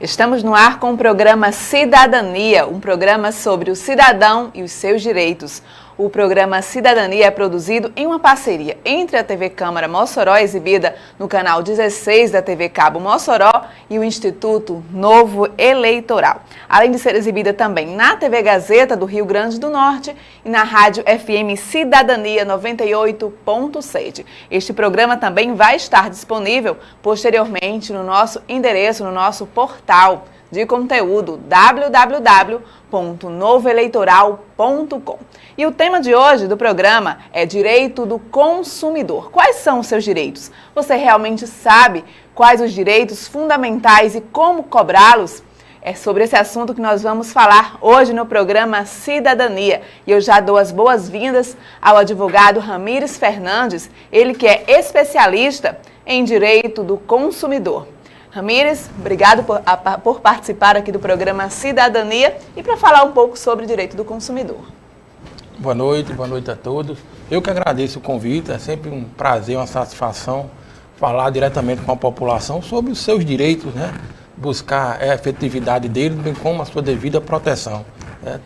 Estamos no ar com o programa Cidadania, um programa sobre o cidadão e os seus direitos. O programa Cidadania é produzido em uma parceria entre a TV Câmara Mossoró, exibida no canal 16 da TV Cabo Mossoró, e o Instituto Novo Eleitoral. Além de ser exibida também na TV Gazeta do Rio Grande do Norte e na Rádio FM Cidadania 98.7. Este programa também vai estar disponível posteriormente no nosso endereço, no nosso portal de conteúdo www.novoeleitoral.com. E o tema de hoje do programa é Direito do Consumidor. Quais são os seus direitos? Você realmente sabe quais os direitos fundamentais e como cobrá-los? É sobre esse assunto que nós vamos falar hoje no programa Cidadania. E eu já dou as boas-vindas ao advogado Ramires Fernandes, ele que é especialista em Direito do Consumidor. Ramires, obrigado por participar aqui do programa Cidadania e para falar um pouco sobre o direito do consumidor. Boa noite a todos. Eu que agradeço o convite, é sempre um prazer, uma satisfação falar diretamente com a população sobre os seus direitos, né? Buscar a efetividade deles, bem como a sua devida proteção. Né?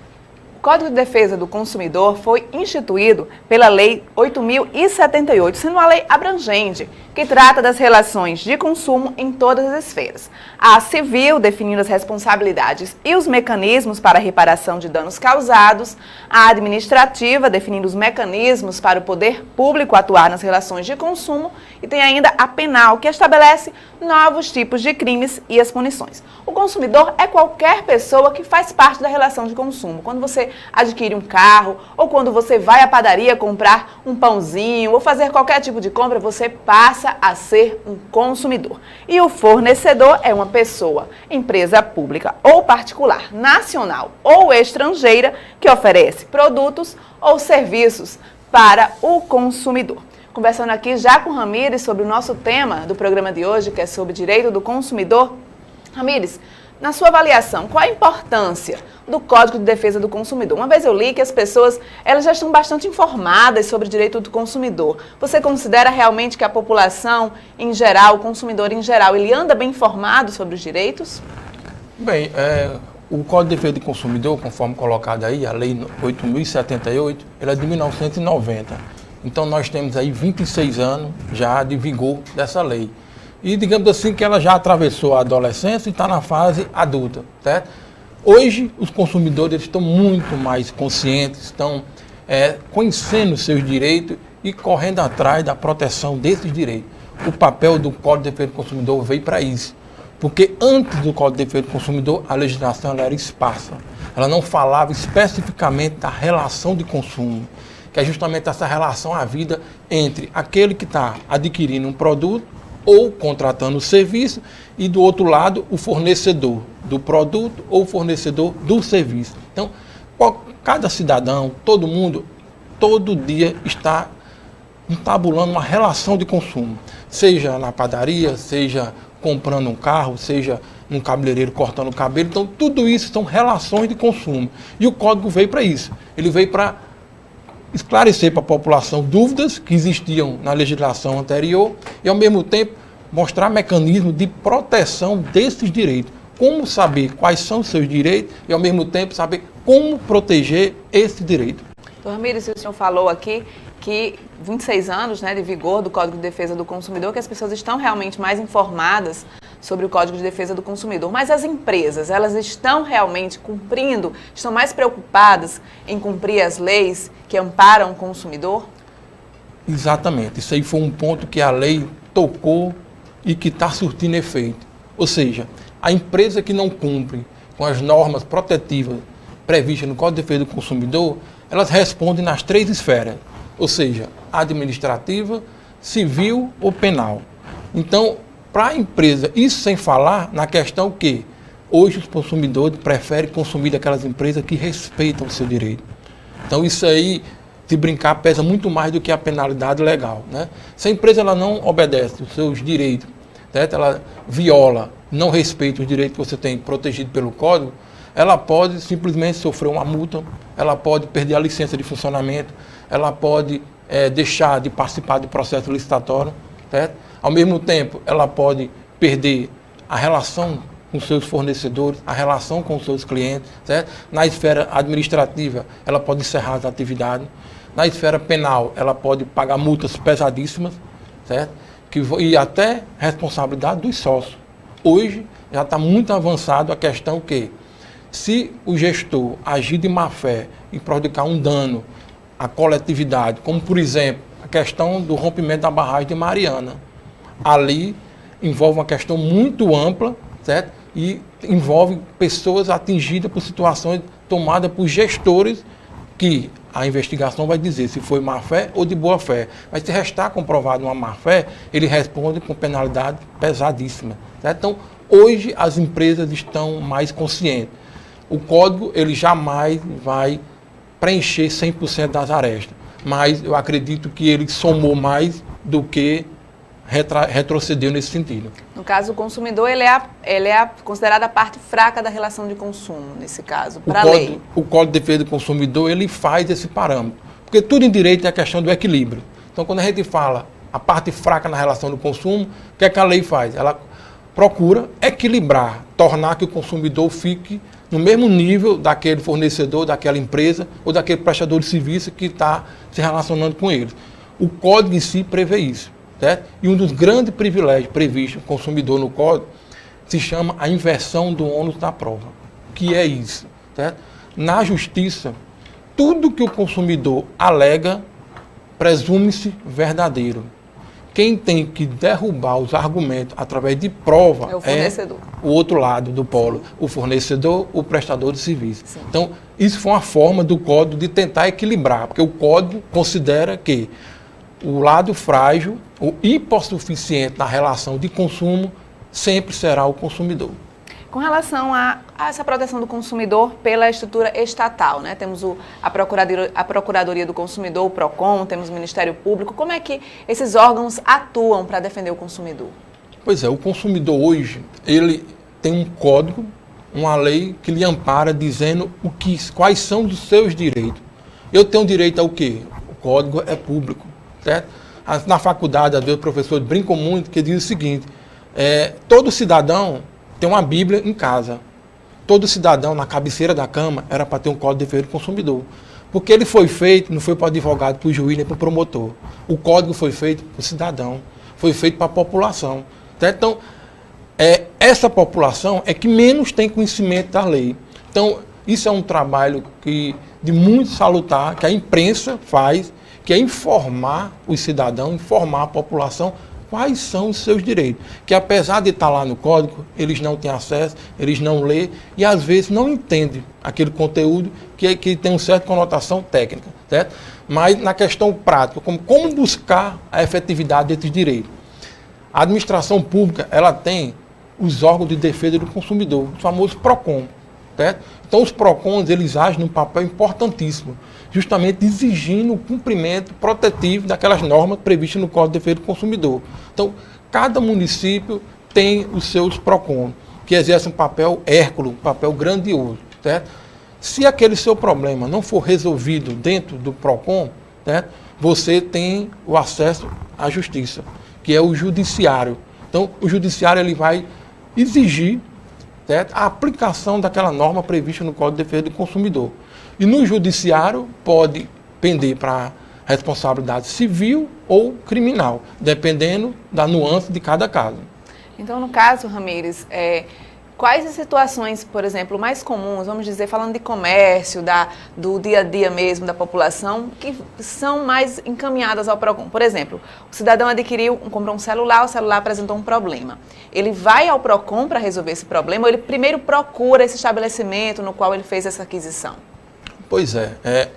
O Código de Defesa do Consumidor foi instituído pela Lei 8.078, sendo uma lei abrangente, que trata das relações de consumo em todas as esferas. A civil, definindo as responsabilidades e os mecanismos para a reparação de danos causados, a administrativa, definindo os mecanismos para o poder público atuar nas relações de consumo, e tem ainda a penal, que estabelece novos tipos de crimes e as punições. O consumidor é qualquer pessoa que faz parte da relação de consumo. Quando você adquire um carro, ou quando você vai à padaria comprar um pãozinho, ou fazer qualquer tipo de compra, você passa a ser um consumidor. E o fornecedor é uma pessoa, empresa pública ou particular, nacional ou estrangeira, que oferece produtos ou serviços para o consumidor. Conversando aqui já com Ramires sobre o nosso tema do programa de hoje, que é sobre direito do consumidor. Ramires, na sua avaliação, qual a importância do Código de Defesa do Consumidor? Uma vez eu li que as pessoas elas já estão bastante informadas sobre o direito do consumidor. Você considera realmente que a população em geral, o consumidor em geral, ele anda bem informado sobre os direitos? Bem, o Código de Defesa do Consumidor, conforme colocado aí, a Lei 8.078, ela é de 1990. Então nós temos aí 26 anos já de vigor dessa lei. E digamos assim que ela já atravessou a adolescência e está na fase adulta, certo? Hoje os consumidores estão muito mais conscientes, estão conhecendo os seus direitos e correndo atrás da proteção desses direitos. O papel do Código de Defesa do Consumidor veio para isso. Porque antes do Código de Defesa do Consumidor, a legislação ela era esparsa. Ela não falava especificamente da relação de consumo, que é justamente essa relação à vida entre aquele que está adquirindo um produto ou contratando o serviço e, do outro lado, o fornecedor do produto ou o fornecedor do serviço. Então, cada cidadão, todo mundo, todo dia está entabulando uma relação de consumo, seja na padaria, seja comprando um carro, seja num cabeleireiro cortando o cabelo. Então, tudo isso são relações de consumo. E o Código veio para isso. Ele veio para esclarecer para a população dúvidas que existiam na legislação anterior e, ao mesmo tempo, mostrar mecanismos de proteção desses direitos. Como saber quais são os seus direitos e, ao mesmo tempo, saber como proteger esse direito. Doutor Ramires, o senhor falou aqui que 26 anos de vigor do Código de Defesa do Consumidor, que as pessoas estão realmente mais informadas sobre o Código de Defesa do Consumidor. Mas as empresas, elas estão realmente cumprindo, estão mais preocupadas em cumprir as leis que amparam o consumidor? Exatamente. Isso aí foi um ponto que a lei tocou e que está surtindo efeito. Ou seja, a empresa que não cumpre com as normas protetivas previstas no Código de Defesa do Consumidor, elas respondem nas 3 esferas. Ou seja, administrativa, civil ou penal. Então, para a empresa, isso sem falar na questão que hoje os consumidores preferem consumir daquelas empresas que respeitam o seu direito. Então isso aí, se brincar, pesa muito mais do que a penalidade legal. Né? Se a empresa ela não obedece os seus direitos, certo? Ela viola, não respeita os direitos que você tem protegido pelo Código, ela pode simplesmente sofrer uma multa, ela pode perder a licença de funcionamento, ela pode deixar de participar do processo licitatório, certo? Ao mesmo tempo, ela pode perder a relação com seus fornecedores, a relação com os seus clientes, certo? Na esfera administrativa, ela pode encerrar as atividades. Na esfera penal, ela pode pagar multas pesadíssimas, certo? E até responsabilidade dos sócios. Hoje, já está muito avançado a questão que, se o gestor agir de má fé e prodigar um dano à coletividade, como, por exemplo, a questão do rompimento da barragem de Mariana, ali envolve uma questão muito ampla, certo? E envolve pessoas atingidas por situações tomadas por gestores que a investigação vai dizer se foi má-fé ou de boa-fé. Mas se restar comprovado uma má-fé, ele responde com penalidade pesadíssima, certo? Então, hoje as empresas estão mais conscientes. O código, ele jamais vai preencher 100% das arestas, mas eu acredito que ele somou mais do que retrocedeu nesse sentido. No caso, o consumidor, ele é considerado a parte fraca da relação de consumo, nesse caso, para a lei. O Código de Defesa do Consumidor, ele faz esse parâmetro, porque tudo em direito é a questão do equilíbrio. Então, quando a gente fala a parte fraca na relação do consumo, o que é que a lei faz? Ela procura equilibrar, tornar que o consumidor fique no mesmo nível daquele fornecedor, daquela empresa ou daquele prestador de serviço que está se relacionando com eles. O Código em si prevê isso, certo? E um dos grandes privilégios previstos do consumidor no Código se chama a inversão do ônus da prova. O que é isso? Certo? Na Justiça, tudo que o consumidor alega presume-se verdadeiro. Quem tem que derrubar os argumentos através de prova é o fornecedor. O outro lado do polo, sim, o fornecedor, o prestador de serviço. Sim. Então, isso foi uma forma do Código de tentar equilibrar, porque o Código considera que o lado frágil, o hipossuficiente na relação de consumo, sempre será o consumidor. Com relação a essa proteção do consumidor pela estrutura estatal, né? Temos a Procuradoria do Consumidor, o PROCON, temos o Ministério Público. Como é que esses órgãos atuam para defender o consumidor? Pois é, o consumidor hoje, ele tem um código, uma lei que lhe ampara dizendo quais são os seus direitos. Eu tenho direito ao quê? O código é público, certo? Na faculdade, às vezes, os professores brincam muito, que diz o seguinte, todo cidadão tem uma Bíblia em casa. Todo cidadão, na cabeceira da cama, era para ter um Código de Defesa do Consumidor. Porque ele foi feito, não foi para o advogado, para o juiz, nem para o promotor. O código foi feito para o cidadão, foi feito para a população. Certo? Então, essa população é que menos tem conhecimento da lei. Então, isso é um trabalho de muito salutar, que a imprensa faz, que é informar os cidadãos, informar a população quais são os seus direitos. Que apesar de estar lá no código, eles não têm acesso, eles não lêem e às vezes não entendem aquele conteúdo que tem uma certa conotação técnica, certo? Mas na questão prática, como buscar a efetividade desses direitos. A administração pública, ela tem os órgãos de defesa do consumidor, os famosos PROCON, certo? Então os PROCONs, eles agem num papel importantíssimo, justamente exigindo o cumprimento protetivo daquelas normas previstas no Código de Defesa do Consumidor. Então, cada município tem os seus PROCON, que exercem um papel hércules, um papel grandioso, certo? Se aquele seu problema não for resolvido dentro do PROCON, certo? Você tem o acesso à justiça, que é o judiciário. Então, o judiciário ele vai exigir, certo, a aplicação daquela norma prevista no Código de Defesa do Consumidor. E no judiciário pode pender para responsabilidade civil ou criminal, dependendo da nuance de cada caso. Então, no caso, Ramires, quais as situações, por exemplo, mais comuns, vamos dizer, falando de comércio, do dia a dia mesmo da população, que são mais encaminhadas ao PROCON? Por exemplo, o cidadão comprou um celular, o celular apresentou um problema. Ele vai ao PROCON para resolver esse problema ou ele primeiro procura esse estabelecimento no qual ele fez essa aquisição? Pois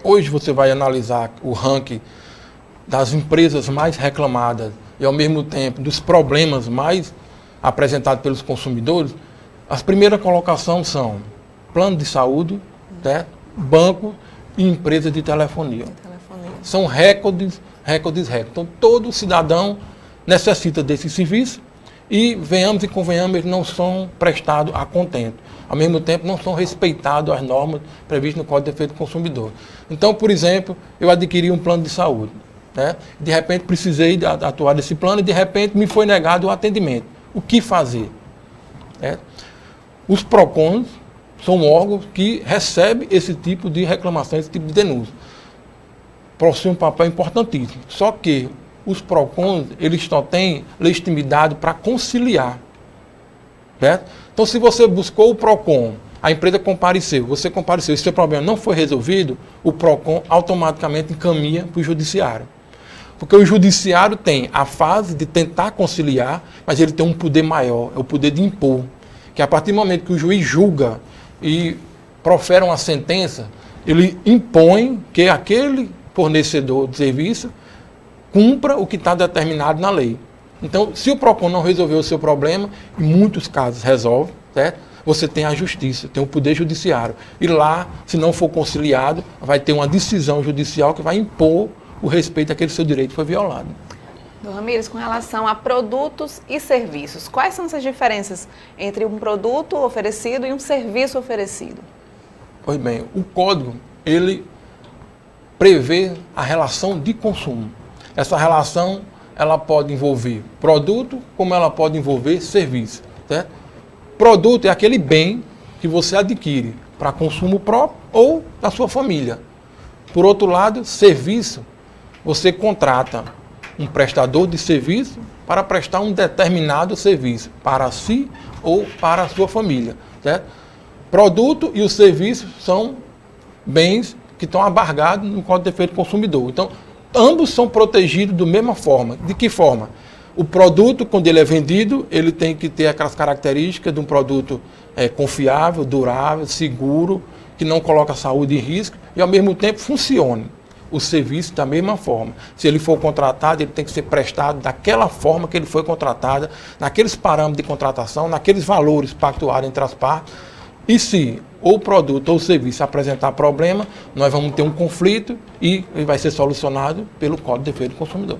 hoje você vai analisar o ranking das empresas mais reclamadas e, ao mesmo tempo, dos problemas mais apresentados pelos consumidores. As primeiras colocações são plano de saúde, certo? Banco e empresa de telefonia. São recordes. Então, todo cidadão necessita desse serviço e, venhamos e convenhamos, eles não são prestados a contento. Ao mesmo tempo, não são respeitadas as normas previstas no Código de Defesa do Consumidor. Então, por exemplo, eu adquiri um plano de saúde, né? De repente, precisei atuar desse plano e, de repente, me foi negado o atendimento. O que fazer? Os PROCONs são órgãos que recebem esse tipo de reclamação, esse tipo de denúncia. Possuem um papel importantíssimo. Só que os PROCONs, eles só têm legitimidade para conciliar. Certo? Então, se você buscou o PROCON, a empresa compareceu, você compareceu e seu problema não foi resolvido, o PROCON automaticamente encaminha para o judiciário. Porque o judiciário tem a fase de tentar conciliar, mas ele tem um poder maior, é o poder de impor. Que a partir do momento que o juiz julga e profere uma sentença, ele impõe que aquele fornecedor de serviço cumpra o que está determinado na lei. Então, se o PROCON não resolveu o seu problema, em muitos casos resolve, certo? Você tem a justiça, tem o poder judiciário. E lá, se não for conciliado, vai ter uma decisão judicial que vai impor o respeito àquele seu direito que foi violado. Doutor Ramírez, com relação a produtos e serviços, quais são essas diferenças entre um produto oferecido e um serviço oferecido? Pois bem, o código, ele prevê a relação de consumo. Essa relação, ela pode envolver produto, como ela pode envolver serviço, certo? Produto é aquele bem que você adquire para consumo próprio ou da sua família. Por outro lado, serviço, você contrata um prestador de serviço para prestar um determinado serviço para si ou para a sua família, certo? Produto e o serviço são bens que estão abargados no Código de Defesa do Consumidor. Então, ambos são protegidos da mesma forma. De que forma? O produto, quando ele é vendido, ele tem que ter aquelas características de um produto confiável, durável, seguro, que não coloca a saúde em risco e, ao mesmo tempo, funcione. O serviço da mesma forma. Se ele for contratado, ele tem que ser prestado daquela forma que ele foi contratado, naqueles parâmetros de contratação, naqueles valores pactuados entre as partes. E se ou o produto ou o serviço apresentar problema, nós vamos ter um conflito e ele vai ser solucionado pelo Código de Defesa do Consumidor.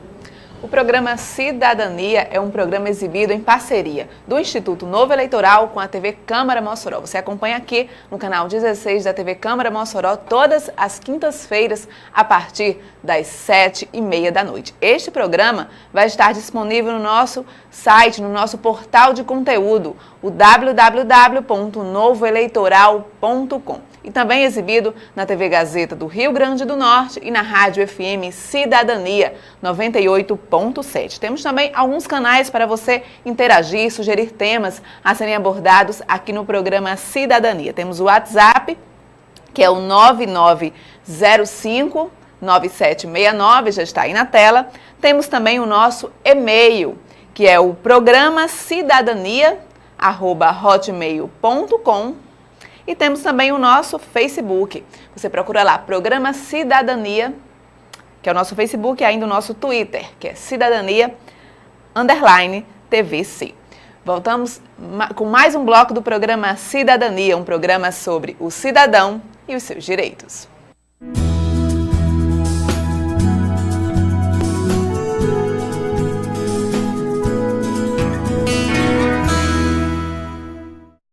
O programa Cidadania é um programa exibido em parceria do Instituto Novo Eleitoral com a TV Câmara Mossoró. Você acompanha aqui no canal 16 da TV Câmara Mossoró todas as quintas-feiras a partir das 7h30 da noite. Este programa vai estar disponível no nosso site, no nosso portal de conteúdo, o www.novoeleitoral.com. E também exibido na TV Gazeta do Rio Grande do Norte e na Rádio FM Cidadania 98.7. Temos também alguns canais para você interagir, sugerir temas a serem abordados aqui no programa Cidadania. Temos o WhatsApp, que é o 9905-9769, já está aí na tela. Temos também o nosso e-mail, que é o programacidadania@hotmail.com. E temos também o nosso Facebook. Você procura lá, Programa Cidadania, que é o nosso Facebook, e ainda o nosso Twitter, que é Cidadania_TVC. Voltamos com mais um bloco do programa Cidadania, um programa sobre o cidadão e os seus direitos.